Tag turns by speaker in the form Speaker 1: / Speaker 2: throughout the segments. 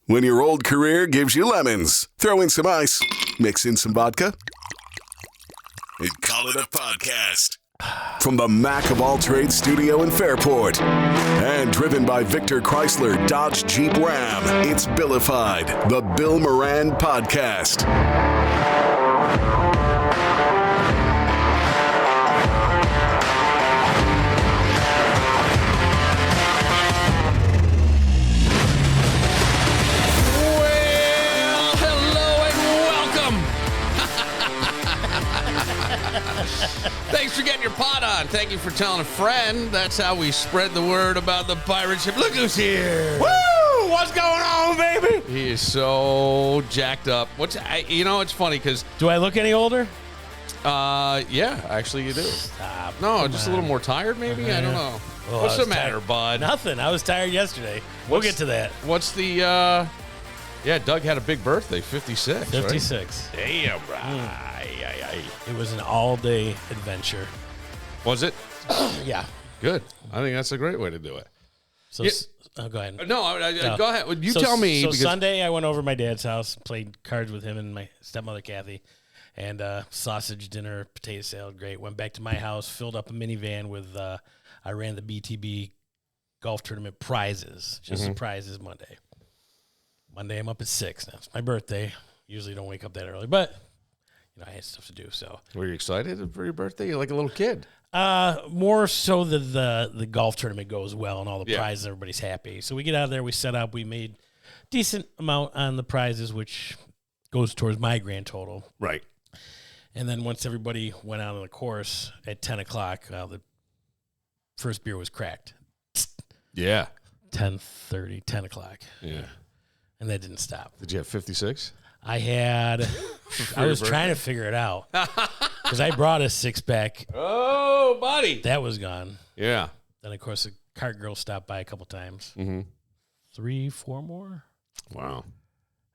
Speaker 1: When your old career gives you lemons, throw in some ice, mix in some vodka, and call it a podcast. From the Mac of All Trades studio in Fairport, and driven by Victor Chrysler Dodge Jeep Ram, it's Billified, the Bill Moran Podcast.
Speaker 2: Thanks for getting your pot on. Thank you for telling a friend. That's how we spread the word about the pirate ship. Look who's here.
Speaker 3: Woo! What's going on, baby?
Speaker 2: He is so jacked up. It's funny because...
Speaker 3: Do I look any older?
Speaker 2: Yeah, actually you do.
Speaker 3: Stop.
Speaker 2: No, just a little more tired maybe? I don't know.
Speaker 3: Well,
Speaker 2: What's the matter, bud?
Speaker 3: Nothing. I was tired yesterday. We'll get to that.
Speaker 2: What's the... Yeah, Doug had a big birthday, 56,
Speaker 3: 56.
Speaker 2: Right? Damn, right.
Speaker 3: It was an all-day adventure.
Speaker 2: Was it?
Speaker 3: Yeah.
Speaker 2: Good. I think that's a great way to do it.
Speaker 3: So, go ahead.
Speaker 2: No, go ahead. You tell me.
Speaker 3: So Sunday, I went over to my dad's house, played cards with him and my stepmother, Kathy, and sausage dinner, potato salad, great. Went back to my house, filled up a minivan with, I ran the BTB golf tournament prizes, just the prizes Monday. Monday, I'm up at 6 now. It's my birthday. Usually don't wake up that early, but I had stuff to do. So,
Speaker 2: were you excited for your birthday? You're like a little kid.
Speaker 3: More so that the golf tournament goes well and all the prizes, everybody's happy. So we get out of there, we set up, we made decent amount on the prizes, which goes towards my grand total.
Speaker 2: Right.
Speaker 3: And then once everybody went out on the course at 10 o'clock, the first beer was cracked.
Speaker 2: Yeah.
Speaker 3: 10:30, 10 o'clock.
Speaker 2: Yeah.
Speaker 3: And that didn't stop.
Speaker 2: Did you have 56?
Speaker 3: I was trying to figure it out because I brought a 6-pack.
Speaker 2: Oh, buddy.
Speaker 3: That was gone.
Speaker 2: Yeah.
Speaker 3: Then, of course, the cart girl stopped by a couple times. 3, 4 more.
Speaker 2: Wow.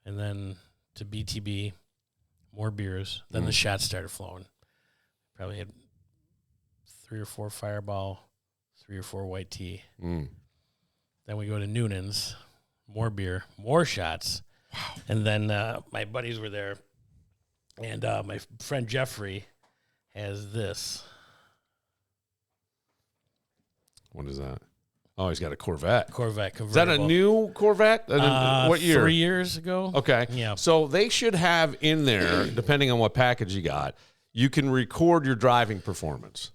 Speaker 3: And then to BTB, more beers. Then the shots started flowing. Probably had 3 or 4 Fireball, 3 or 4 white tea. Then we go to Noonan's, more beer, more shots. Wow. And then my buddies were there, and my friend Jeffrey has this.
Speaker 2: What is that? Oh, he's got a Corvette.
Speaker 3: Corvette convertible.
Speaker 2: Is that a new Corvette? What year?
Speaker 3: 3 years ago.
Speaker 2: Okay.
Speaker 3: Yeah.
Speaker 2: So they should have in there, depending on what package you got, you can record your driving performance.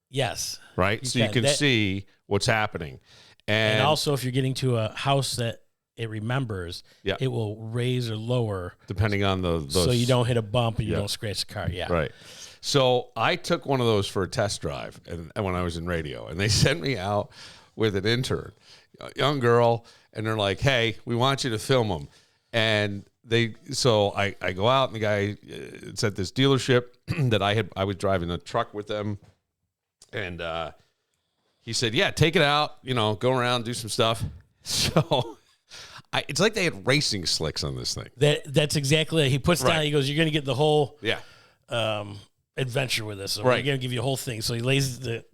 Speaker 3: Yes.
Speaker 2: Right? You can see what's happening. And
Speaker 3: also, if you're getting to a house that it remembers, it will raise or lower.
Speaker 2: Depending on those.
Speaker 3: So you don't hit a bump and you don't scratch the car. Yeah.
Speaker 2: Right. So I took one of those for a test drive and when I was in radio. And they sent me out with an intern, a young girl. And they're like, hey, we want you to film them. And so I go out and the guy, it's at this dealership that I was driving a truck with them. And he said, yeah, take it out, go around, do some stuff. So it's like they had racing slicks on this thing.
Speaker 3: That's exactly it. He puts down, he goes, you're going to get the whole adventure with this. So we're going to give you a whole thing. So he lays the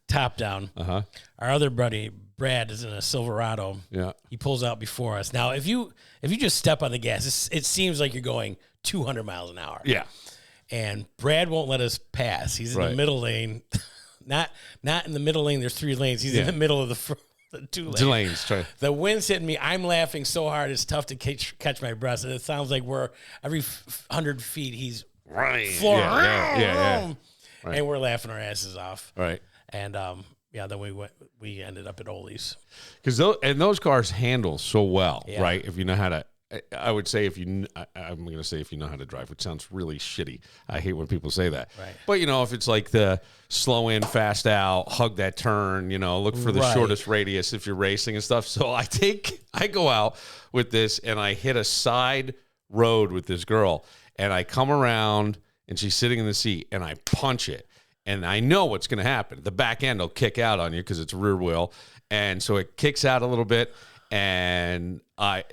Speaker 3: top down. Our other buddy, Brad, is in a Silverado.
Speaker 2: Yeah.
Speaker 3: He pulls out before us. Now, if you just step on the gas, it seems like you're going 200 miles an hour.
Speaker 2: Yeah.
Speaker 3: And Brad won't let us pass. He's in the middle lane. Not in the middle lane. There's 3 lanes. He's in the middle of the 2 lanes.
Speaker 2: 2 lanes.
Speaker 3: The wind's hitting me. I'm laughing so hard it's tough to catch my breath. And it sounds like we're every 100 feet he's flooring.
Speaker 2: Yeah. Right.
Speaker 3: And we're laughing our asses off.
Speaker 2: Right.
Speaker 3: And then we ended up at Ole's.
Speaker 2: Because those cars handle so well,
Speaker 3: Yeah.
Speaker 2: right? If you know how to. I would say I'm going to say if you know how to drive, which sounds really shitty. I hate when people say that.
Speaker 3: Right.
Speaker 2: But, if it's like the slow in, fast out, hug that turn, look for the shortest radius if you're racing and stuff. So I go out with this and I hit a side road with this girl and I come around and she's sitting in the seat and I punch it. And I know what's going to happen. The back end will kick out on you because it's rear wheel. And so it kicks out a little bit. And I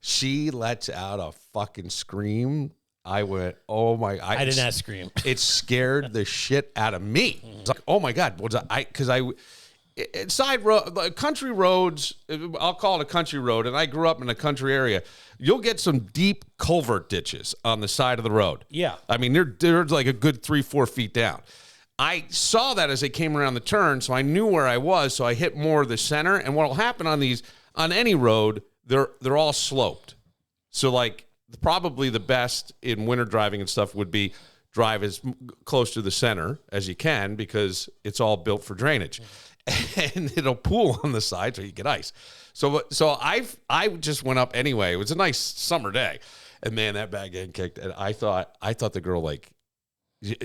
Speaker 2: she lets out a fucking scream. I went, oh my!
Speaker 3: I did not scream.
Speaker 2: It scared the shit out of me. It's like, oh my God, was because side road, country roads, I'll call it a country road, and I grew up in a country area. You'll get some deep culvert ditches on the side of the road.
Speaker 3: Yeah.
Speaker 2: I mean, they're like a good 3-4 feet down. I saw that as I came around the turn, so I knew where I was, so I hit more of the center. And what will happen on any road, they're all sloped. So, like, probably the best in winter driving and stuff would be drive as close to the center as you can because it's all built for drainage. And it'll pool on the side so you get ice. So I just went up anyway. It was a nice summer day. And, man, that bag getting kicked. And I thought the girl, like,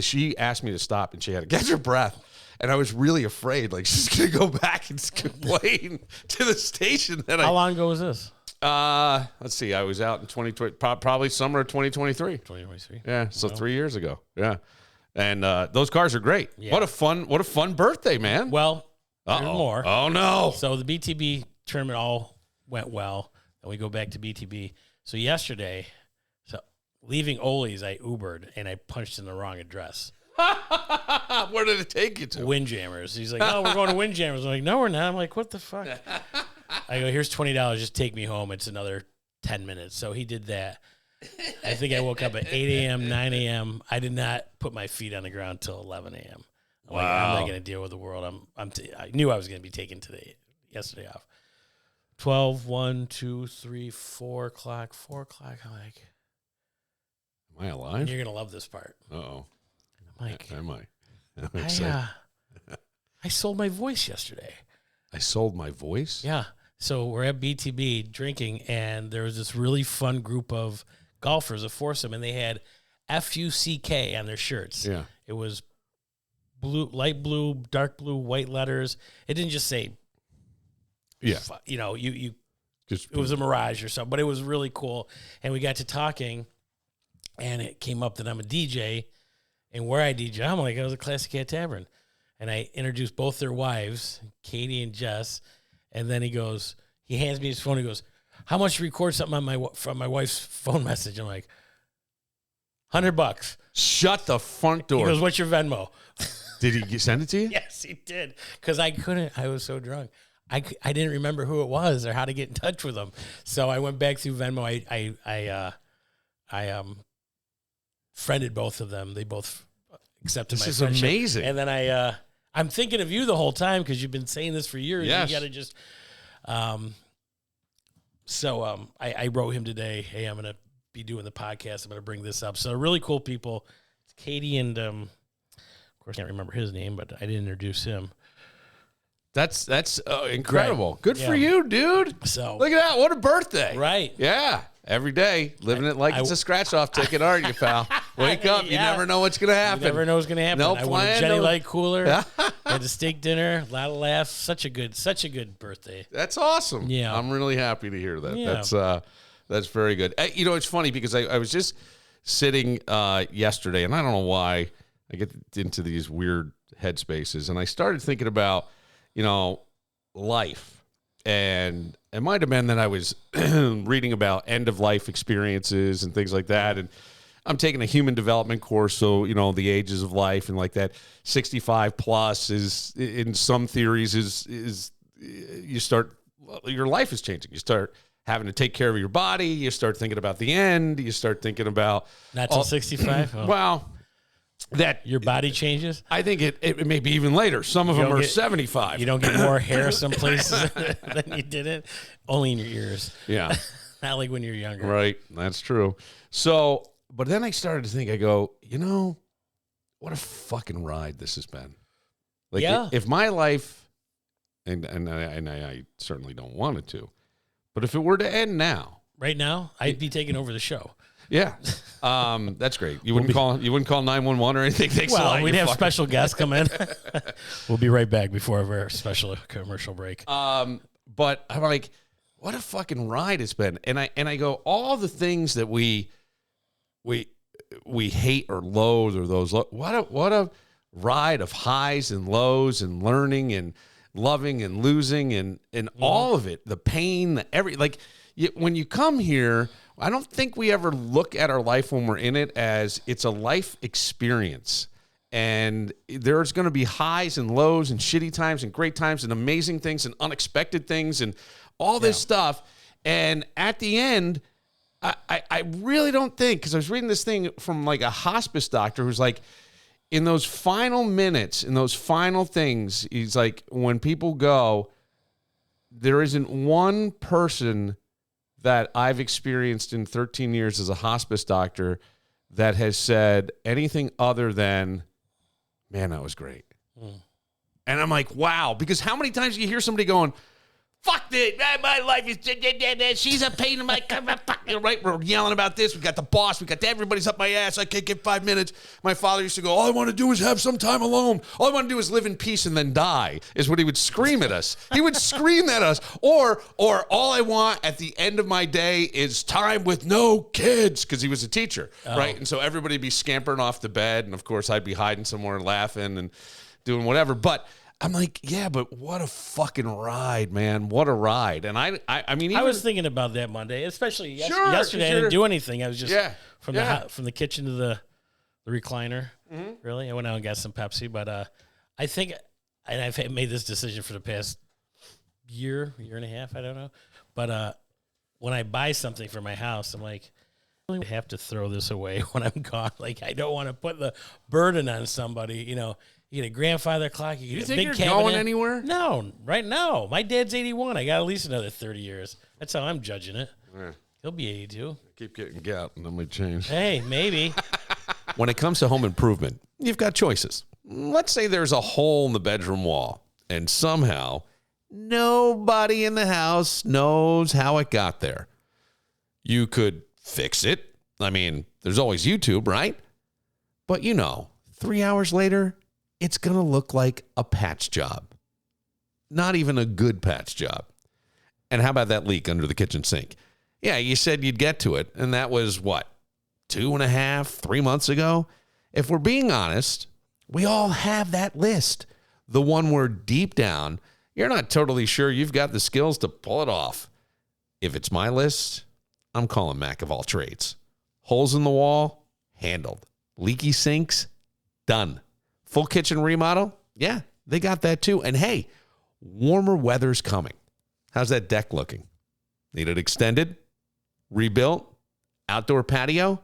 Speaker 2: she asked me to stop, and she had to catch her breath. And I was really afraid, like, she's going to go back and complain to the station.
Speaker 3: How long ago was this?
Speaker 2: Let's see. I was out in 2020, probably summer of 2023.
Speaker 3: 2023.
Speaker 2: Yeah, so 3 years ago. Yeah. And those cars are great.
Speaker 3: Yeah.
Speaker 2: What a fun birthday, man.
Speaker 3: Well, there's more.
Speaker 2: Oh, no.
Speaker 3: So the BTB tournament all went well, and we go back to BTB. So yesterday, leaving Ole's, I Ubered, and I punched in the wrong address.
Speaker 2: Where did it take you to?
Speaker 3: Windjammers. He's like, "Oh, we're going to Windjammers." I'm like, "No, we're not." I'm like, "What the fuck?" I go, "Here's $20. Just take me home. It's another 10 minutes." So he did that. I think I woke up at 8 a.m., 9 a.m. I did not put my feet on the ground till 11 a.m. I'm like, I'm not going to deal with the world. I knew I was going to be taking yesterday off. 12, 1, 2, 3, 4 o'clock, 4 o'clock. I'm like,
Speaker 2: am I alive?
Speaker 3: You're going to love this part.
Speaker 2: Uh-oh.
Speaker 3: I'm like,
Speaker 2: am I?
Speaker 3: I sold my voice yesterday.
Speaker 2: I sold my voice?
Speaker 3: Yeah. So we're at BTB drinking, and there was this really fun group of golfers, a foursome, and they had FUCK on their shirts.
Speaker 2: Yeah.
Speaker 3: It was blue, light blue, dark blue, white letters. It didn't just say,
Speaker 2: yeah,
Speaker 3: you
Speaker 2: just
Speaker 3: it was a mirage or something, but it was really cool. And we got to talking, and it came up that I'm a DJ, and where I DJ, I'm like, I was a Classic Cat Tavern. And I introduced both their wives, Katie and Jess, and then he hands me his phone. He goes, "How much to record something from my wife's phone message?" I'm like, $100.
Speaker 2: Shut the front door.
Speaker 3: He goes, "What's your Venmo?"
Speaker 2: Did he send it to you?
Speaker 3: Yes, he did. Because I was so drunk. I didn't remember who it was or how to get in touch with them. So I went back through Venmo. I friended both of them. They both accepted my friendship.
Speaker 2: This is amazing.
Speaker 3: And then I'm thinking of you the whole time because you've been saying this for years.
Speaker 2: Yes.
Speaker 3: You got to just. I wrote him today. Hey, I'm going to be doing the podcast. I'm going to bring this up. So really cool people. It's Katie and of course I can't remember his name, but I didn't introduce him.
Speaker 2: That's incredible.
Speaker 3: Right.
Speaker 2: Good for you, dude.
Speaker 3: So
Speaker 2: look at that. What a birthday.
Speaker 3: Right.
Speaker 2: Yeah. Every day, living it like it's a scratch-off ticket, aren't you, pal? Wake up. You never know what's going to happen.
Speaker 3: You never know what's going to happen.
Speaker 2: No
Speaker 3: I
Speaker 2: plan.
Speaker 3: won a Jenny Light cooler. Had a steak dinner. A lot of laughs. Such a good birthday.
Speaker 2: That's awesome.
Speaker 3: Yeah.
Speaker 2: I'm really happy to hear that.
Speaker 3: Yeah.
Speaker 2: That's very good. It's funny because I was just sitting yesterday, and I don't know why I get into these weird headspaces, and I started thinking about, life. And it might have been that I was reading about end-of-life experiences and things like that. And I'm taking a human development course, so, the ages of life and like that. 65 plus is, in some theories, is your life is changing. You start having to take care of your body. You start thinking about the end. You start thinking about...
Speaker 3: Not till 65? Oh.
Speaker 2: Well... That
Speaker 3: your body changes?
Speaker 2: I think it may be even later. Some of them are 75.
Speaker 3: You don't get more hair some places than you did it. Only in your ears.
Speaker 2: Yeah.
Speaker 3: Not like when you're younger.
Speaker 2: Right. That's true. So, but then I started to think, I go, what a fucking ride this has been. Like,
Speaker 3: yeah.
Speaker 2: If my life, and I certainly don't want it to, but if it were to end now.
Speaker 3: Right now, I'd be taking over the show.
Speaker 2: Yeah, that's great. You wouldn't call 911 or anything. Thanks a lot.
Speaker 3: We'd have special guests come in. We'll be right back before our special commercial break.
Speaker 2: But I'm like, what a fucking ride it's been. And I go, all the things that we hate or loathe, or those what a ride of highs and lows and learning and loving and losing and all of it, the pain, when you come here. I don't think we ever look at our life when we're in it as it's a life experience. And there's going to be highs and lows and shitty times and great times and amazing things and unexpected things and all this stuff. And at the end, I really don't think, because I was reading this thing from like a hospice doctor who's like, in those final minutes, in those final things, he's like, when people go, there isn't one person that I've experienced in 13 years as a hospice doctor that has said anything other than, man, that was great. And I'm like, wow, because how many times do you hear somebody going, fuck it, my life is, she's a pain in my, right? We're yelling about this. We got the boss. We got everybody's up my ass. I can't get 5 minutes. My father used to go, all I want to do is have some time alone. All I want to do is live in peace and then die, is what he would scream at us. He would scream at us. Or all I want at the end of my day is time with no kids, because he was a teacher, right? And so everybody would be scampering off the bed. And, of course, I'd be hiding somewhere laughing and doing whatever. But I'm like, yeah, but what a fucking ride, man. What a ride. And I mean, even,
Speaker 3: I was thinking about that Monday, especially yesterday. I didn't do anything. I was just from the kitchen to the recliner. Really, I went out and got some Pepsi. But I think, and I've made this decision for the past year and a half, I don't know. But when I buy something for my house, I'm like, I have to throw this away when I'm gone. Like, I don't want to put the burden on somebody, You get a grandfather clock. You get a big cabinet.
Speaker 2: You're going anywhere?
Speaker 3: No, right now. My dad's 81. I got at least another 30 years. That's how I'm judging it.
Speaker 2: Yeah.
Speaker 3: He'll be 82.
Speaker 2: Keep getting gout, and then we change.
Speaker 3: Hey, maybe.
Speaker 2: When it comes to home improvement, you've got choices. Let's say there's a hole in the bedroom wall, and somehow nobody in the house knows how it got there. You could fix it. I mean, there's always YouTube, right? But 3 hours later, it's going to look like a patch job. Not even a good patch job. And how about that leak under the kitchen sink? Yeah, you said you'd get to it, and that was, 2.5, 3 months ago? If we're being honest, we all have that list. The one where deep down, you're not totally sure you've got the skills to pull it off. If it's my list, I'm calling Mac of all trades. Holes in the wall? Handled. Leaky sinks? Done. Full kitchen remodel? Yeah, they got that too. And hey, warmer weather's coming. How's that deck looking? Need it extended? Rebuilt? Outdoor patio?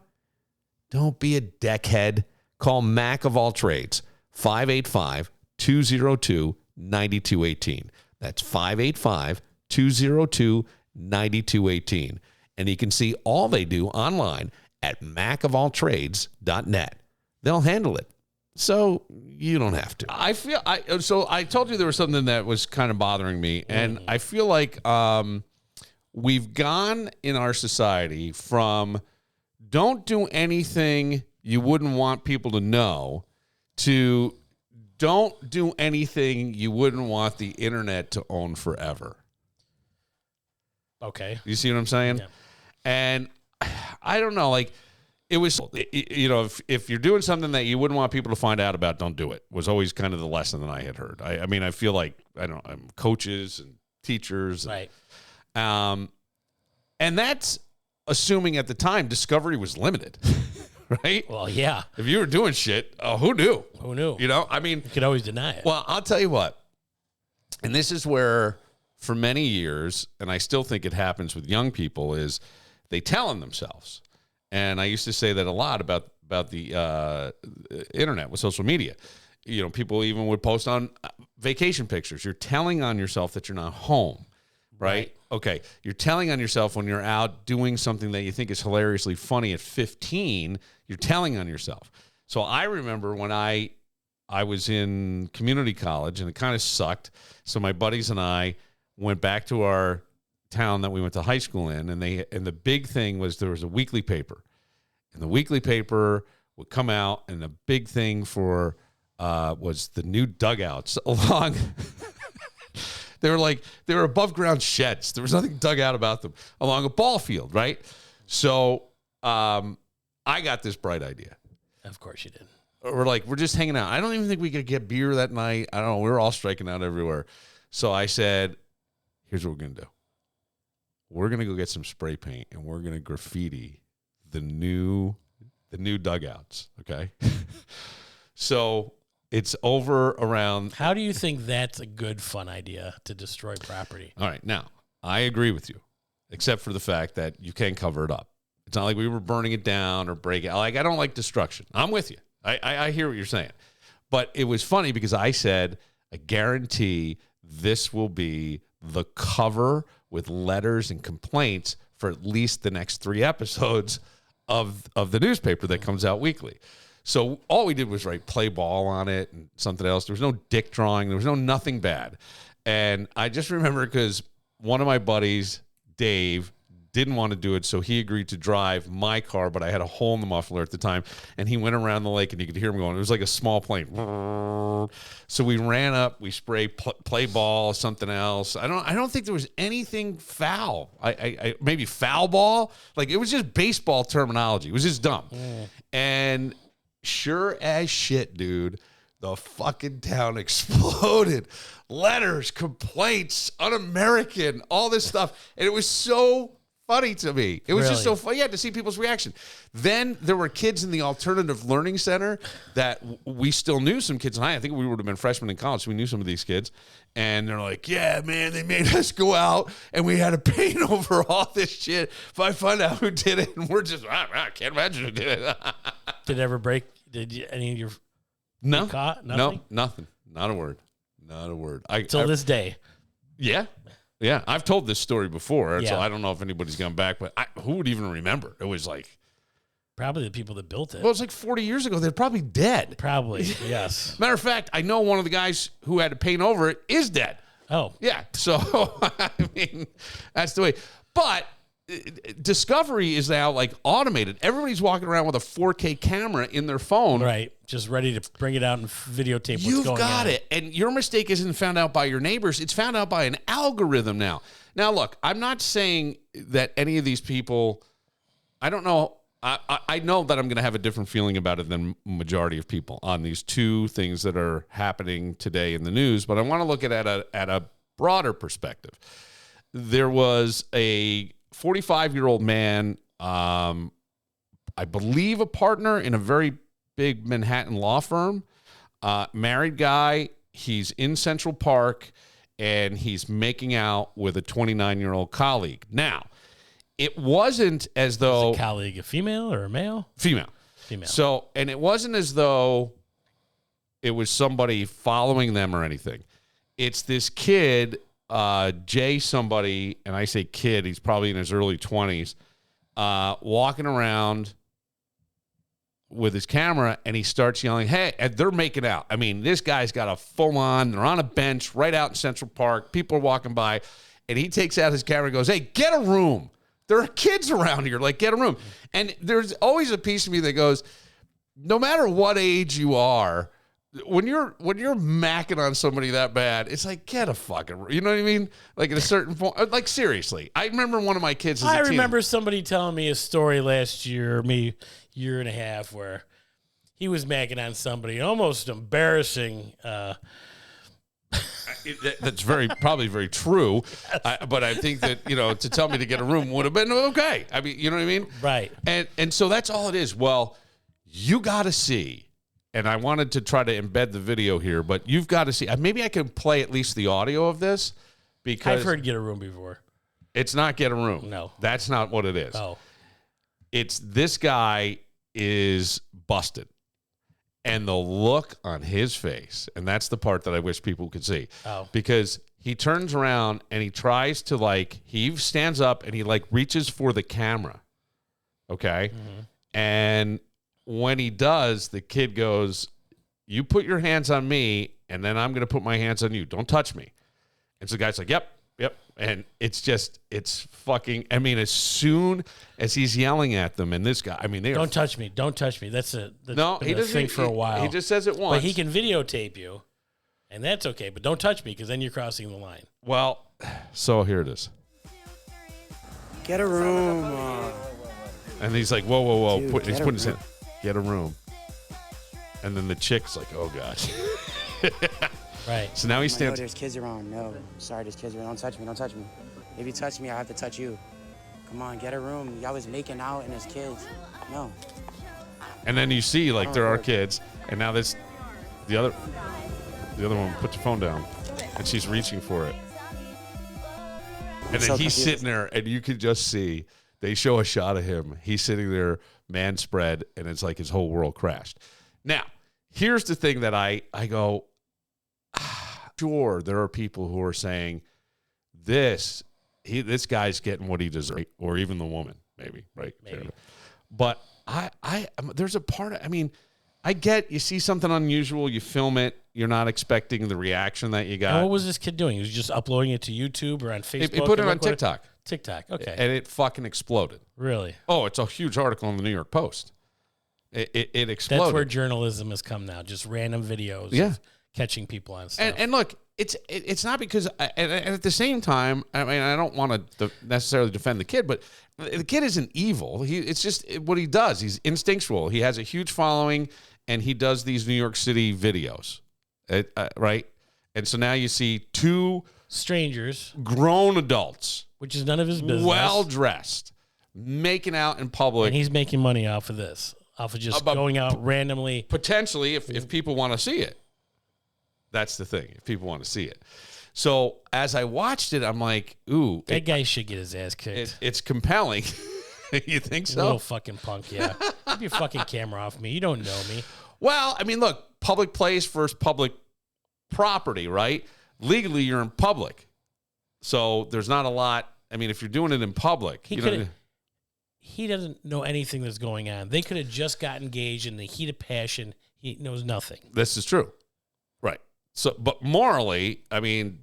Speaker 2: Don't be a deckhead. Call Mac of all trades. 585-202-9218. That's 585-202-9218. And you can see all they do online at macofalltrades.net. They'll handle it. So you don't have to. I told you there was something that was kind of bothering me, and I feel like we've gone in our society from don't do anything you wouldn't want people to know to don't do anything you wouldn't want the internet to own forever.
Speaker 3: Okay.
Speaker 2: You see what I'm saying?
Speaker 3: Yeah.
Speaker 2: And I don't know, like, it was, if you're doing something that you wouldn't want people to find out about, don't do it, was always kind of the lesson that I had heard. I mean, I feel like, coaches and teachers.
Speaker 3: Right.
Speaker 2: And that's assuming at the time discovery was limited, right?
Speaker 3: Well, yeah.
Speaker 2: If you were doing shit, who knew?
Speaker 3: Who knew?
Speaker 2: I mean.
Speaker 3: You could always deny it.
Speaker 2: Well, I'll tell you what, and this is where, for many years, and I still think it happens with young people, is they tell on themselves. And I used to say that a lot about the internet with social media. People even would post on vacation pictures. You're telling on yourself that you're not home, right? Okay. You're telling on yourself when you're out doing something that you think is hilariously funny at 15. You're telling on yourself. So I remember when I was in community college, and it kind of sucked. So my buddies and I went back to our town that we went to high school in, and the big thing was there was a weekly paper, and the weekly paper would come out, and the big thing for was the new dugouts along. They were above ground sheds. There was nothing dug out about them along a ball field, right? So I got this bright idea.
Speaker 3: Of course you did.
Speaker 2: We're just hanging out. I don't even think we could get beer that night. I don't know. We were all striking out everywhere. So I said, here's what we're going to do. We're going to go get some spray paint, and we're going to graffiti the new dugouts, okay? So it's over around.
Speaker 3: How do you think that's a good, fun idea to destroy property?
Speaker 2: All right. Now, I agree with you, except for the fact that you can't cover it up. It's not like we were burning it down or breaking it. Like, I don't like destruction. I'm with you. I hear what you're saying. But it was funny because I said, I guarantee this will be the cover with letters and complaints for at least the next 3 episodes of the newspaper that comes out weekly. So all we did was write play ball on it and something else. There was no dick drawing. There was no nothing bad. And I just remember because one of my buddies, Dave, didn't want to do it, so he agreed to drive my car, but I had a hole in the muffler at the time, and he went around the lake, and you could hear him going. It was like a small plane. So we ran up, we sprayed play ball, something else. I don't think there was anything foul. I maybe foul ball. Like, it was just baseball terminology. It was just dumb. And sure as shit, dude, the fucking town exploded. Letters, complaints, un-American, all this stuff. And it was so funny to me. It was just so funny. Yeah, to see people's reaction. Then there were kids in the Alternative Learning Center that we still knew some kids. And I think we would have been freshmen in college, so we knew some of these kids. And they're like, yeah, man, they made us go out and we had to paint over all this shit. If I find out who did it, and we're just, I can't imagine who did it.
Speaker 3: Did it ever break? Did any of your
Speaker 2: no
Speaker 3: caught? Nothing?
Speaker 2: No, nothing. Not a word. Not a word.
Speaker 3: Till this day.
Speaker 2: Yeah. Yeah. I've told this story before,
Speaker 3: Yeah.
Speaker 2: so I don't know if anybody's gone back, but who would even remember? It was like,
Speaker 3: probably the people that built it.
Speaker 2: well, it's like 40 years ago. They're probably dead.
Speaker 3: Probably, yes.
Speaker 2: Matter of fact, I know one of the guys who had to paint over it is dead.
Speaker 3: Oh.
Speaker 2: Yeah. So, I mean, that's the way. But Discovery is now like automated. Everybody's walking around with a 4K camera in their phone.
Speaker 3: Right. Just ready to bring it out and videotape what's
Speaker 2: You've
Speaker 3: going on.
Speaker 2: got it. And your mistake isn't found out by your neighbors. It's found out by an algorithm now. Now, look, I'm not saying that any of these people, I don't know. I know that I'm going to have a different feeling about it than majority of people on these 2 things that are happening today in the news, but I want to look at it at a broader perspective. There was a 45-year-old man, I believe a partner in a very big Manhattan law firm, married guy. He's in Central Park, and he's making out with a 29-year-old colleague. Now, it wasn't as though...
Speaker 3: Is a colleague a female or a male?
Speaker 2: Female.
Speaker 3: Female.
Speaker 2: So, and it wasn't as though it was somebody following them or anything. It's this kid... Jay somebody, and I say kid, he's probably in his early 20s, walking around with his camera, and he starts yelling, hey, and they're making out. I mean, this guy's got a full-on, they're on a bench right out in Central Park, people are walking by, and he takes out his camera and goes, hey, get a room. There are kids around here, like, get a room. And there's always a piece of me that goes, no matter what age you are, when you're macking on somebody that bad, it's like, get a fucking, you know what I mean? Like at a certain point, like seriously. I remember one of my kids.
Speaker 3: I remember somebody telling me a story last year, maybe year and a half, where he was macking on somebody, almost embarrassing.
Speaker 2: That's probably very true. But I think that, to tell me to get a room would have been okay. I mean, you know what I mean?
Speaker 3: Right.
Speaker 2: And so that's all it is. Well, you got to see. And I wanted to try to embed the video here, but you've got to see. Maybe I can play at least the audio of this, because
Speaker 3: I've heard get a room before.
Speaker 2: It's not get a room.
Speaker 3: No.
Speaker 2: That's not what it is.
Speaker 3: Oh.
Speaker 2: It's this guy is busted. And the look on his face, and that's the part that I wish people could see.
Speaker 3: Oh.
Speaker 2: Because he turns around and he tries to he stands up and he reaches for the camera. Okay? Mm-hmm. And when he does, the kid goes, you put your hands on me, and then I'm going to put my hands on you. Don't touch me. And so the guy's like, yep. And it's fucking, as soon as he's yelling at them, and this guy, they
Speaker 3: don't touch me. Don't touch me. That's
Speaker 2: he
Speaker 3: been
Speaker 2: doesn't
Speaker 3: a thing for a while.
Speaker 2: He just says it once.
Speaker 3: But he can videotape you, and that's okay. But don't touch me, because then you're crossing the line.
Speaker 2: Well, so here it is.
Speaker 4: Get a room.
Speaker 2: And he's like, whoa.
Speaker 4: Dude,
Speaker 2: He's putting his hand. Get a room. And then the chick's like, oh, gosh.
Speaker 3: Right.
Speaker 2: So now he stands.
Speaker 4: There's kids around. No. Sorry, there's kids around. Don't touch me. Don't touch me. If you touch me, I have to touch you. Come on, get a room. Y'all was making out and there's kids. No.
Speaker 2: And then you see, there are kids. And now this The other one, put your phone down. And she's reaching for it. And then he's sitting there, and you can just see, they show a shot of him. He's sitting there, man spread, and it's like his whole world crashed. Now, here's the thing that I go, sure, there are people who are saying, this guy's getting what he deserves, or even the woman, maybe, right?
Speaker 3: Maybe.
Speaker 2: But there's a part of, I get, you see something unusual, you film it, you're not expecting the reaction that you got.
Speaker 3: And what was this kid doing? He was just uploading it to YouTube or on Facebook?
Speaker 2: He put it on TikTok.
Speaker 3: TikTok, okay.
Speaker 2: And it fucking exploded.
Speaker 3: Really?
Speaker 2: Oh, it's a huge article in the New York Post. It exploded.
Speaker 3: That's where journalism has come now, just random videos of catching people on stuff.
Speaker 2: And look, it's not because, and at the same time, I don't want to necessarily defend the kid, but the kid isn't evil. It's just what he does. He's instinctual. He has a huge following, and he does these New York City videos, right? And so now you see two
Speaker 3: strangers,
Speaker 2: grown adults,
Speaker 3: which is none of his business,
Speaker 2: well dressed, making out in public,
Speaker 3: and he's making money off of this, off of just going out randomly.
Speaker 2: Potentially, if people want to see it. That's the thing, if people want to see it. So as I watched it, I'm like, ooh.
Speaker 3: That guy should get his ass kicked.
Speaker 2: It's compelling. You think so?
Speaker 3: Little fucking punk, yeah. Keep your fucking camera off me. You don't know me.
Speaker 2: Well, look, public place versus public property, right? Legally, you're in public. So there's not a lot. If you're doing it in public.
Speaker 3: He doesn't know anything that's going on. They could have just got engaged in the heat of passion. He knows nothing.
Speaker 2: This is true. Right. So, but morally,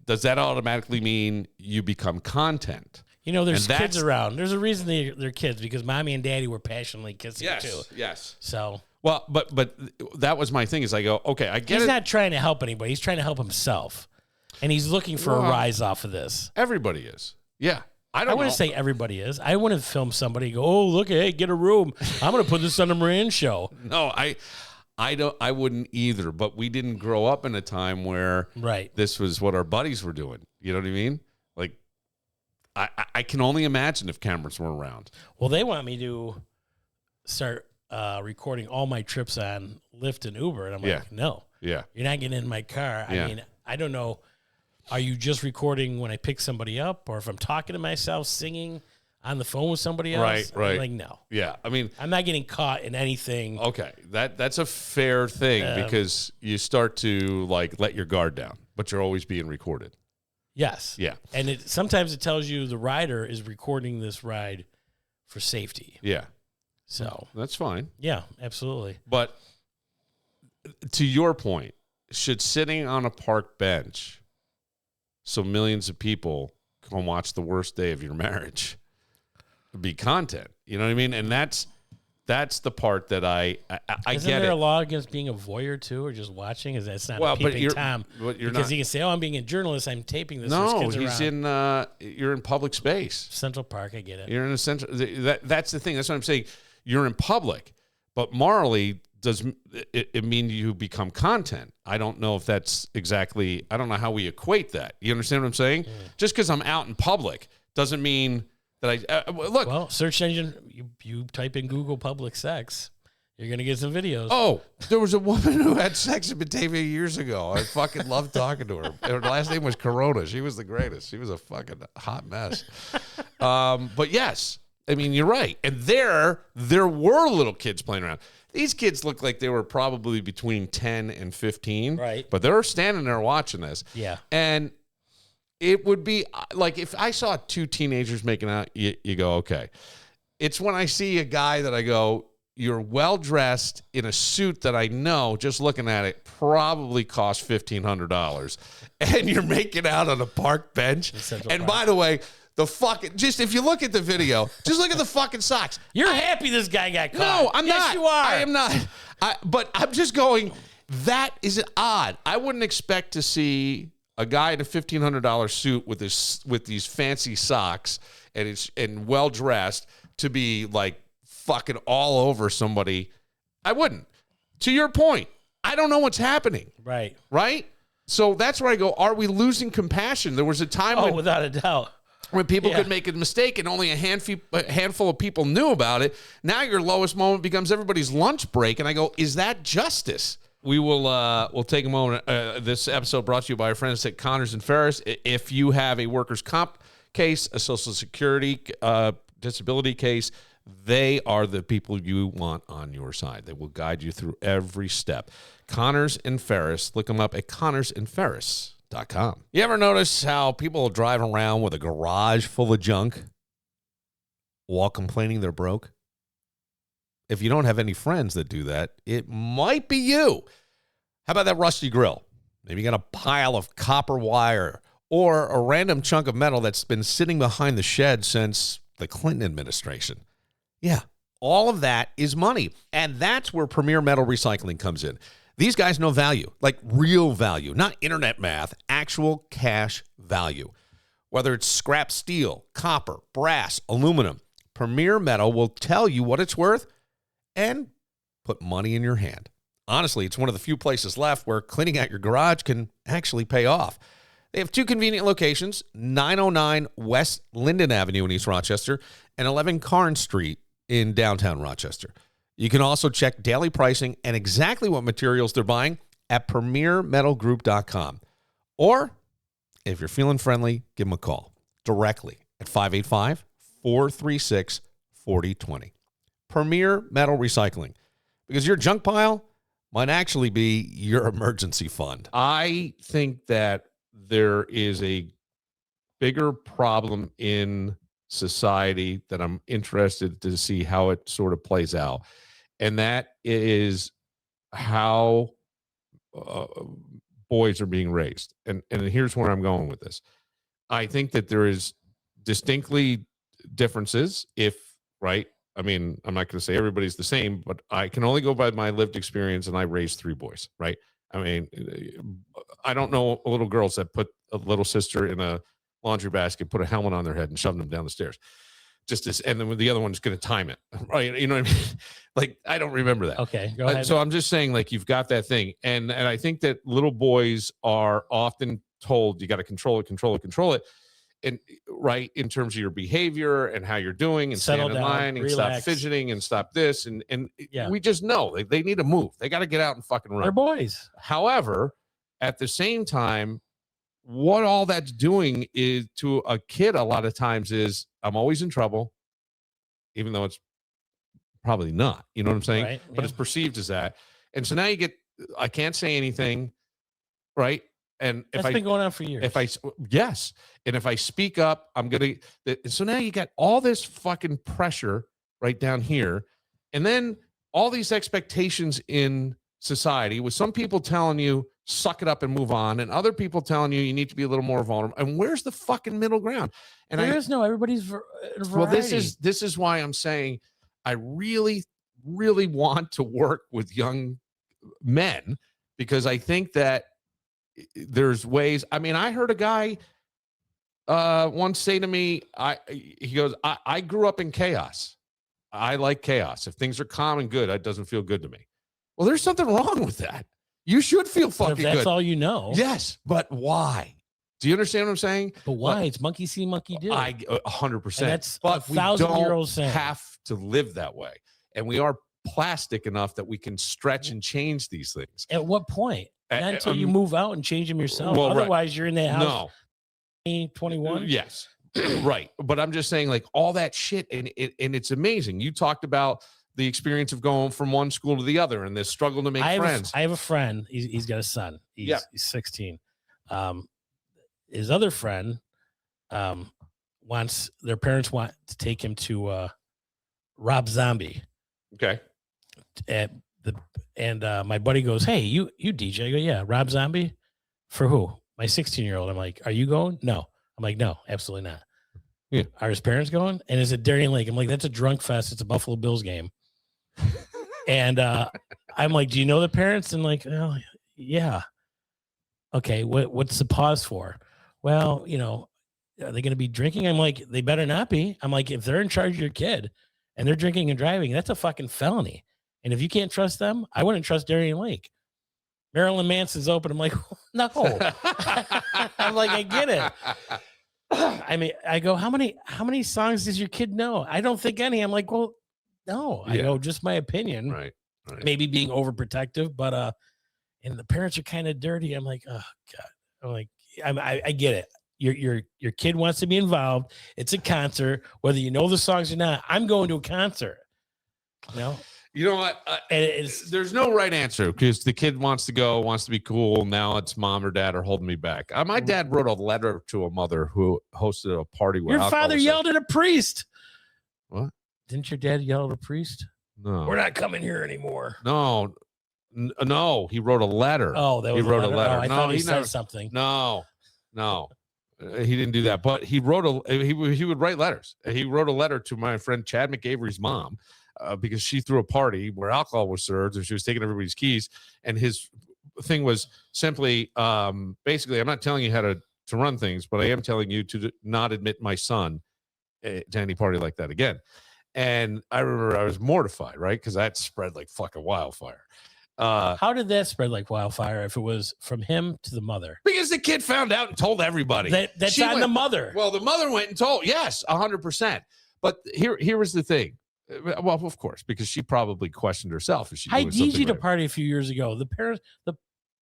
Speaker 2: does that automatically mean you become content?
Speaker 3: There's kids around. There's a reason they're kids, because mommy and daddy were passionately kissing too.
Speaker 2: Yes.
Speaker 3: So.
Speaker 2: Well, but that was my thing. Is I go, okay, I get it.
Speaker 3: He's not trying to help anybody. He's trying to help himself, and he's looking for a rise off of this.
Speaker 2: Everybody is. Yeah. I
Speaker 3: wouldn't say everybody is. I wouldn't film somebody and go, oh, look, hey, get a room. I'm going to put this on the Moran show.
Speaker 2: No, I wouldn't either, but we didn't grow up in a time where this was what our buddies were doing. You know what I mean? Like, I can only imagine if cameras were around.
Speaker 3: Well, they want me to start recording all my trips on Lyft and Uber, and I'm like, no.
Speaker 2: Yeah.
Speaker 3: You're not getting in my car.
Speaker 2: Yeah.
Speaker 3: I don't know. Are you just recording when I pick somebody up, or if I'm talking to myself, singing on the phone with somebody else?
Speaker 2: Right.
Speaker 3: I'm like, no.
Speaker 2: Yeah.
Speaker 3: I'm not getting caught in anything.
Speaker 2: Okay. That's a fair thing, because you start to let your guard down, but you're always being recorded.
Speaker 3: Yes.
Speaker 2: Yeah.
Speaker 3: And sometimes it tells you the rider is recording this ride for safety.
Speaker 2: Yeah.
Speaker 3: So
Speaker 2: that's fine.
Speaker 3: Yeah, absolutely.
Speaker 2: But to your point, should sitting on a park bench so millions of people can watch the worst day of your marriage be content? You know what I mean? And that's the part that I
Speaker 3: Isn't
Speaker 2: get
Speaker 3: there
Speaker 2: it.
Speaker 3: a law against being a voyeur too, or just watching? Is that's not
Speaker 2: but
Speaker 3: peeping
Speaker 2: you're
Speaker 3: Tom?
Speaker 2: You're
Speaker 3: because
Speaker 2: not,
Speaker 3: he can say, "Oh, I'm being a journalist. I'm taping this."
Speaker 2: No,
Speaker 3: There's kids
Speaker 2: he's
Speaker 3: around.
Speaker 2: you're in public space.
Speaker 3: Central Park. I get it.
Speaker 2: You're in a central. That's the thing. That's what I'm saying. You're in public, but morally, does it mean you become content? I don't know if that's exactly. I don't know how we equate that. You understand what I'm saying? Just because I'm out in public doesn't mean that I look.
Speaker 3: Well, search engine. You type in Google public sex. You're going to get some videos.
Speaker 2: Oh, there was a woman who had sex in Batavia years ago. I fucking loved talking to her. Her last name was Corona. She was the greatest. She was a fucking hot mess. But yes, you're right. And there were little kids playing around. These kids look like they were probably between 10 and 15.
Speaker 3: Right.
Speaker 2: But they were standing there watching this.
Speaker 3: Yeah.
Speaker 2: And it would be like if I saw two teenagers making out, you go, okay. It's when I see a guy that I go, you're well-dressed in a suit that I know, just looking at it, probably cost $1,500. And you're making out on a park bench. And by the way, if you look at the video, just look at the fucking socks.
Speaker 3: You're happy this guy got caught.
Speaker 2: No, I'm not.
Speaker 3: Yes, you are.
Speaker 2: I am not. But I'm just going, that is odd. I wouldn't expect to see a guy in a $1,500 suit with these fancy socks and well-dressed to be like, fucking all over somebody. I wouldn't. To your point, I don't know what's happening.
Speaker 3: Right.
Speaker 2: So that's where I go, are we losing compassion? There was a time
Speaker 3: without a doubt,
Speaker 2: when people could make a mistake and only a handful of people knew about it. Now your lowest moment becomes everybody's lunch break. And I go, is that justice? we'll take a moment. This episode brought to you by our friends at Connors and Ferris. If you have a workers' comp case, a Social Security disability case, they are the people you want on your side. They will guide you through every step. Connors and Ferris. Look them up at connorsandferris.com. You ever notice how people drive around with a garage full of junk while complaining they're broke? If you don't have any friends that do that, it might be you. How about that rusty grill? Maybe you got a pile of copper wire or a random chunk of metal that's been sitting behind the shed since the Clinton administration. Yeah, all of that is money. And that's where Premier Metal Recycling comes in. These guys know value, like real value, not internet math, actual cash value. Whether it's scrap steel, copper, brass, aluminum, Premier Metal will tell you what it's worth and put money in your hand. Honestly, it's one of the few places left where cleaning out your garage can actually pay off. They have 2 convenient locations, 909 West Linden Avenue in East Rochester and 11 Carnes Street in downtown Rochester. You can also check daily pricing and exactly what materials they're buying at premiermetalgroup.com. Or, if you're feeling friendly, give them a call directly at 585-436-4020. Premier Metal Recycling, because your junk pile might actually be your emergency fund. I think that there is a bigger problem in society that I'm interested to see how it sort of plays out. And that is how boys are being raised. And here's where I'm going with this. I think that there is distinctly differences right? I mean, I'm not going to say everybody's the same, but I can only go by my lived experience, and I raised 3 boys, right? I mean, I don't know little girls that put a little sister in a laundry basket, put a helmet on their head, and shoved them down the stairs. And then the other one's going to time it, right? You know what I mean? Like, I don't remember that.
Speaker 3: Okay, go ahead.
Speaker 2: So I'm just saying, like, you've got that thing. And I think that little boys are often told you got to control it. And right, in terms of your behavior and how you're doing, and
Speaker 3: Settle
Speaker 2: stand in
Speaker 3: down,
Speaker 2: line and
Speaker 3: relax.
Speaker 2: stop fidgeting and stop this. And
Speaker 3: Yeah.
Speaker 2: we just know they need to move. They got to get out and fucking run.
Speaker 3: They're boys.
Speaker 2: However, at the same time, what all that's doing is to a kid a lot of times is I'm always in trouble, even though it's probably not. You know what I'm saying?
Speaker 3: Right,
Speaker 2: But
Speaker 3: yeah.
Speaker 2: it's perceived as that. And so now you get, I can't say anything, right? And
Speaker 3: That's been going on for years.
Speaker 2: Yes. And if I speak up, I'm going to, so now you got all this fucking pressure right down here. And then all these expectations in society with some people telling you, suck it up and move on. And other people telling you, you need to be a little more vulnerable. And where's the fucking middle ground? And
Speaker 3: there is no, everybody's variety.
Speaker 2: well, this is why I'm saying I really, really want to work with young men, because I think that there's ways. I mean, I heard a guy once say to me, he goes, I grew up in chaos. I like chaos. If things are calm and good, it doesn't feel good to me. Well, there's something wrong with that. You should feel fucking good.
Speaker 3: That's all you know.
Speaker 2: Yes, but why? Do you understand what I'm saying?
Speaker 3: But why? It's monkey see, monkey do.
Speaker 2: 100%.
Speaker 3: That's
Speaker 2: but
Speaker 3: 1,000-year-old saying.
Speaker 2: Have to live that way. And we are plastic enough that we can stretch and change these things.
Speaker 3: At what point? Not until you move out and change them yourself.
Speaker 2: Well,
Speaker 3: otherwise, you're in that house.
Speaker 2: No.
Speaker 3: 21.
Speaker 2: Yes. Right. But I'm just saying, like, all that shit, and it's amazing. You talked about the experience of going from one school to the other and this struggle to make friends.
Speaker 3: I have a friend. He's got a son. He's 16. His other friend their parents want to take him to Rob Zombie.
Speaker 2: Okay.
Speaker 3: And my buddy goes, "Hey, you DJ?" I go, "Yeah, Rob Zombie." For who? My 16-year-old. I'm like, "Are you going?" No. I'm like, "No, absolutely not."
Speaker 2: Yeah.
Speaker 3: Are his parents going? And is it Darien Lake? I'm like, "That's a drunk fest. It's a Buffalo Bills game." And I'm like, "Do you know the parents?" And like, "Oh, yeah." Okay, what's the pause for? Well, are they going to be drinking? I'm like, they better not be. I'm like, if they're in charge of your kid and they're drinking and driving, that's a fucking felony. And if you can't trust them, I wouldn't trust Darien Lake. Marilyn Manson's open. I'm like, no. I'm like, I get it. I mean, I go, how many songs does your kid know? I don't think any. I'm like, well, no. I go, just my opinion.
Speaker 2: Right.
Speaker 3: Maybe being overprotective, but and the parents are kind of dirty. I'm like, oh God. I'm like, I get it. Your kid wants to be involved. It's a concert, whether you know the songs or not. I'm going to a concert.
Speaker 2: You know what?
Speaker 3: And
Speaker 2: there's no right answer because the kid wants to go, wants to be cool. Now it's mom or dad are holding me back. My dad wrote a letter to a mother who hosted a party where
Speaker 3: your father yelled at a priest.
Speaker 2: What?
Speaker 3: Didn't your dad yell at a priest?
Speaker 2: No.
Speaker 3: We're not coming here anymore.
Speaker 2: No. No, he wrote a letter.
Speaker 3: Oh, that was
Speaker 2: he wrote a letter.
Speaker 3: Oh, I thought he said something.
Speaker 2: No. He didn't do that, but he wrote he would write letters. He wrote a letter to my friend Chad McAvery's mom because she threw a party where alcohol was served and she was taking everybody's keys. And his thing was simply, basically, I'm not telling you how to run things, but I am telling you to not admit my son to any party like that again. And I remember I was mortified, right? Because that spread like fucking wildfire.
Speaker 3: How did that spread like wildfire if it was from him to the mother?
Speaker 2: Because the kid found out and told everybody.
Speaker 3: That's on the mother.
Speaker 2: Well, the mother went and told, yes, 100%. But here was the thing. Well, of course, because she probably questioned herself. If she
Speaker 3: I DJ'd a party a few years ago. The parents,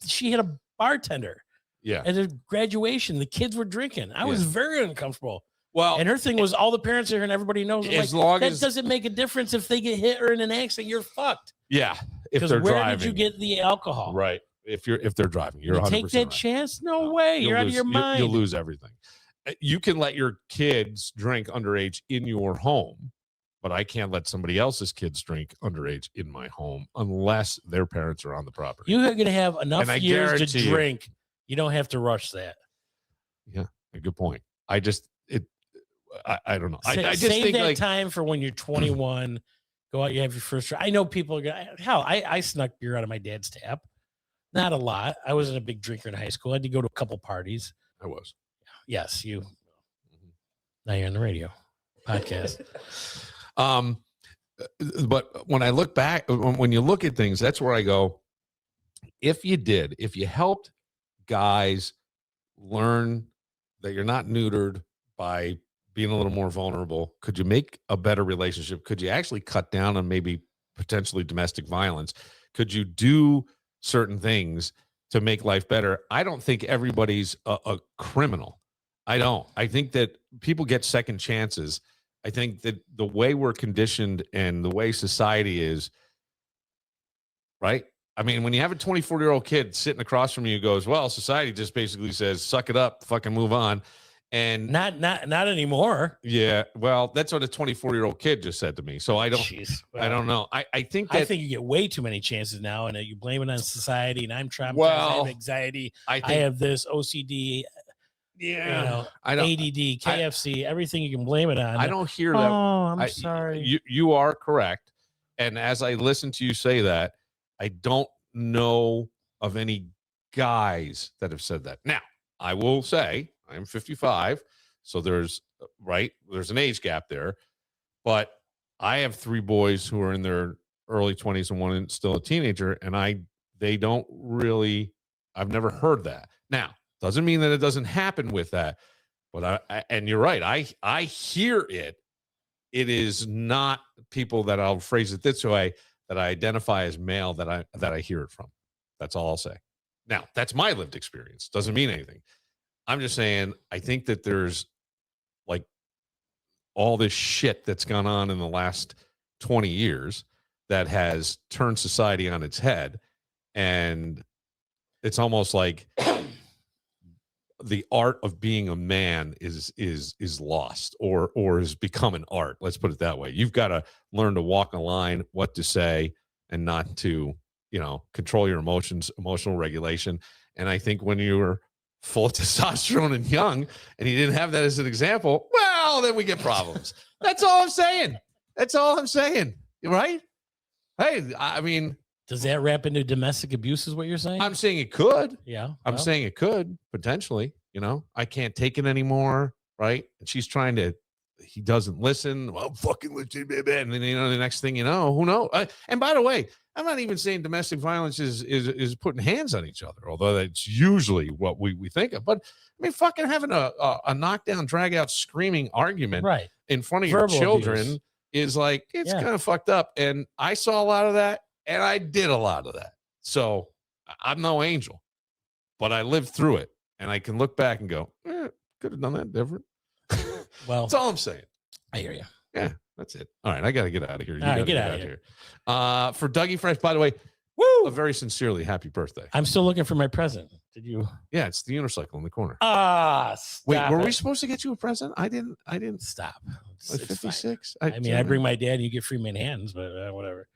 Speaker 3: she had a bartender.
Speaker 2: Yeah.
Speaker 3: At a graduation, the kids were drinking. I was very uncomfortable.
Speaker 2: Well,
Speaker 3: and her thing was all the parents are here and everybody knows. That doesn't make a difference if they get hit or in an accident, you're fucked.
Speaker 2: Yeah. If they're
Speaker 3: where
Speaker 2: driving.
Speaker 3: Did you get the alcohol?
Speaker 2: Right. If they're driving, you're 100%
Speaker 3: take that
Speaker 2: right.
Speaker 3: chance? No way. You're out of your mind.
Speaker 2: You'll lose everything. You can let your kids drink underage in your home, but I can't let somebody else's kids drink underage in my home unless their parents are on the property.
Speaker 3: You're going to have enough years to drink. You don't have to rush that.
Speaker 2: Yeah, a good point. I don't know. I just
Speaker 3: save
Speaker 2: think
Speaker 3: that time for when you're 21. Go out, you have your first. I know people are going. Hell, I snuck beer out of my dad's tap. Not a lot. I wasn't a big drinker in high school. I had to go to a couple parties.
Speaker 2: I was.
Speaker 3: Yes, you. Now you're on the radio podcast.
Speaker 2: But when I look back, when you look at things, that's where I go. If you helped guys learn that you're not neutered by being a little more vulnerable, could you make a better relationship? Could you actually cut down on maybe potentially domestic violence? Could you do certain things to make life better? I don't think everybody's a criminal. I don't. I think that people get second chances. I think that the way we're conditioned and the way society is, right? I mean, when you have a 24-year-old kid sitting across from you who goes, well, society just basically says, suck it up, fucking move on. And
Speaker 3: not anymore.
Speaker 2: Yeah. Well, that's what a 24-year-old kid just said to me. So I don't, well, I don't know. I think
Speaker 3: you get way too many chances now, and you blame it on society. And I'm traumatized. I have anxiety. I have this OCD.
Speaker 2: Yeah.
Speaker 3: ADD, KFC, everything you can blame it on.
Speaker 2: I don't hear that.
Speaker 3: Oh, I'm sorry.
Speaker 2: You are correct. And as I listen to you say that, I don't know of any guys that have said that. Now, I will say I'm 55, so there's an age gap there, but I have 3 boys who are in their early 20s and one still a teenager, and I've never heard that. Now, doesn't mean that it doesn't happen with that, but and you're right. I hear it. It is not people that, I'll phrase it this way, that I identify as male that I hear it from. That's all I'll say. Now, that's my lived experience. Doesn't mean anything. I'm just saying, I think that there's like all this shit that's gone on in the last 20 years that has turned society on its head. And it's almost like the art of being a man is lost or has become an art. Let's put it that way. You've got to learn to walk a line, what to say and not to, control your emotions, emotional regulation. And I think when you were full of testosterone and young and you didn't have that as an example, well, then we get problems. That's all I'm saying. Right? Hey, I mean,
Speaker 3: does that wrap into domestic abuse is what you're saying?
Speaker 2: I'm saying it could.
Speaker 3: Yeah.
Speaker 2: I'm saying it could potentially, I can't take it anymore. Right. And she's he doesn't listen. Well, fucking listen, baby. And then, the next thing you know, who knows? And by the way, I'm not even saying domestic violence is putting hands on each other, although that's usually what we think of. But I mean, fucking having a knockdown, drag out, screaming argument in front of your children abuse is like, it's kind of fucked up. And I saw a lot of that and I did a lot of that. So I'm no angel, but I lived through it, and I can look back and go, could have done that different.
Speaker 3: Well,
Speaker 2: that's all I'm saying.
Speaker 3: I hear you.
Speaker 2: Yeah, that's it. All right, I got to get out of here. You
Speaker 3: All right,
Speaker 2: gotta
Speaker 3: get out of here.
Speaker 2: For Dougie Fresh, by the way, a very sincerely happy birthday.
Speaker 3: I'm still looking for my present. Did you?
Speaker 2: Yeah, it's the unicycle in the corner.
Speaker 3: Stop
Speaker 2: were
Speaker 3: it.
Speaker 2: we supposed to get you a present? I didn't.
Speaker 3: Stop.
Speaker 2: Like 56.
Speaker 3: I mean, I bring my dad. You get free Manhattans, but whatever.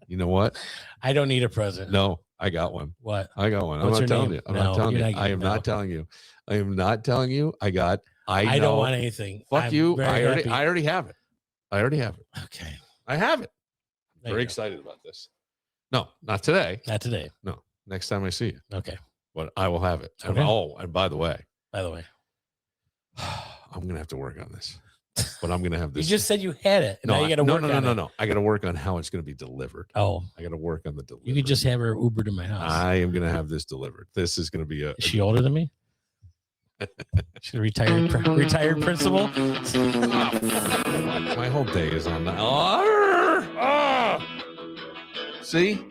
Speaker 2: You know what?
Speaker 3: I don't need a present.
Speaker 2: No, I got one.
Speaker 3: What?
Speaker 2: I got one.
Speaker 3: What's
Speaker 2: I'm not
Speaker 3: your
Speaker 2: telling
Speaker 3: name?
Speaker 2: you. I'm
Speaker 3: No,
Speaker 2: not telling
Speaker 3: you're
Speaker 2: you.
Speaker 3: not
Speaker 2: I am
Speaker 3: getting-
Speaker 2: not telling you. I am not telling you. I
Speaker 3: don't want anything.
Speaker 2: Fuck
Speaker 3: I'm
Speaker 2: you.
Speaker 3: very
Speaker 2: I
Speaker 3: happy.
Speaker 2: already have it. I already have it.
Speaker 3: Okay.
Speaker 2: I have it.
Speaker 3: There
Speaker 2: Very
Speaker 3: you go.
Speaker 2: excited about this. No, not today.
Speaker 3: Not today.
Speaker 2: No, next time I see you.
Speaker 3: Okay.
Speaker 2: But I will have it. And,
Speaker 3: Okay.
Speaker 2: and by the way,
Speaker 3: I'm
Speaker 2: going to have to work on this. But I'm going to have this.
Speaker 3: You just said you had it. And now you got to work on it.
Speaker 2: No. I got to work on how it's going to be delivered.
Speaker 3: Oh.
Speaker 2: I got to work on the delivery.
Speaker 3: You could just have her Uber to my house.
Speaker 2: I am going to have this delivered. This is going to be
Speaker 3: Is she older than me? She's a retired principal.
Speaker 2: My whole day is on that. See?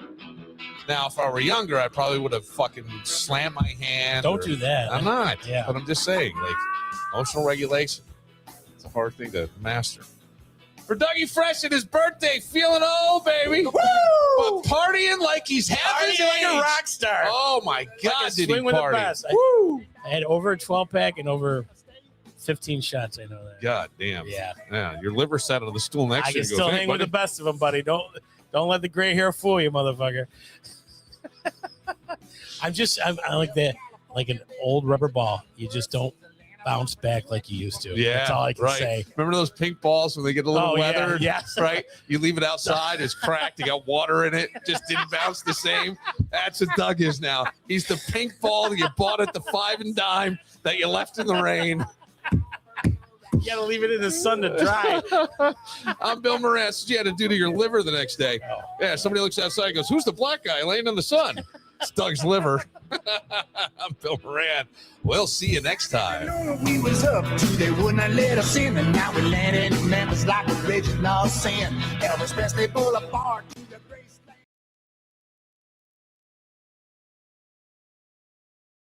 Speaker 2: Now, if I were younger, I probably would have fucking slammed my hand.
Speaker 3: Don't do that.
Speaker 2: I'm not.
Speaker 3: Yeah.
Speaker 2: But I'm just saying, like, emotional regulation. It's a hard thing to master. For Dougie Fresh and his birthday, feeling old, baby. Woo! But partying like he's having
Speaker 3: Partying like a rock star.
Speaker 2: Oh, my God,
Speaker 3: Like a
Speaker 2: did he
Speaker 3: swing with a
Speaker 2: party.
Speaker 3: bus.
Speaker 2: Woo!
Speaker 3: I had over a 12-pack and over 15 shots. I know that.
Speaker 2: God damn.
Speaker 3: Yeah.
Speaker 2: Your liver sat on the stool next
Speaker 3: I
Speaker 2: to you.
Speaker 3: can still hang with the best of them, buddy. Don't let the gray hair fool you, motherfucker. I'm like that, like an old rubber ball. You just don't bounce back like you used to.
Speaker 2: Yeah,
Speaker 3: that's all I can say.
Speaker 2: Remember those pink balls when they get a little weathered?
Speaker 3: Yeah,
Speaker 2: right? You leave it outside, it's cracked, you got water in it, just didn't bounce the same. That's what Doug is now. He's the pink ball that you bought at the 5 and dime that you left in the rain.
Speaker 3: You got to leave it in the sun to dry.
Speaker 2: I'm Bill Moran. That's what you had to do to your liver the next day. Yeah, somebody looks outside and goes, who's the black guy laying in the sun? It's Doug's liver. I'm Bill Moran. We'll see you next time.
Speaker 5: We was up to, they wouldn't let us in, and now we're letting members like original sin. Elvis Presley Boulevard.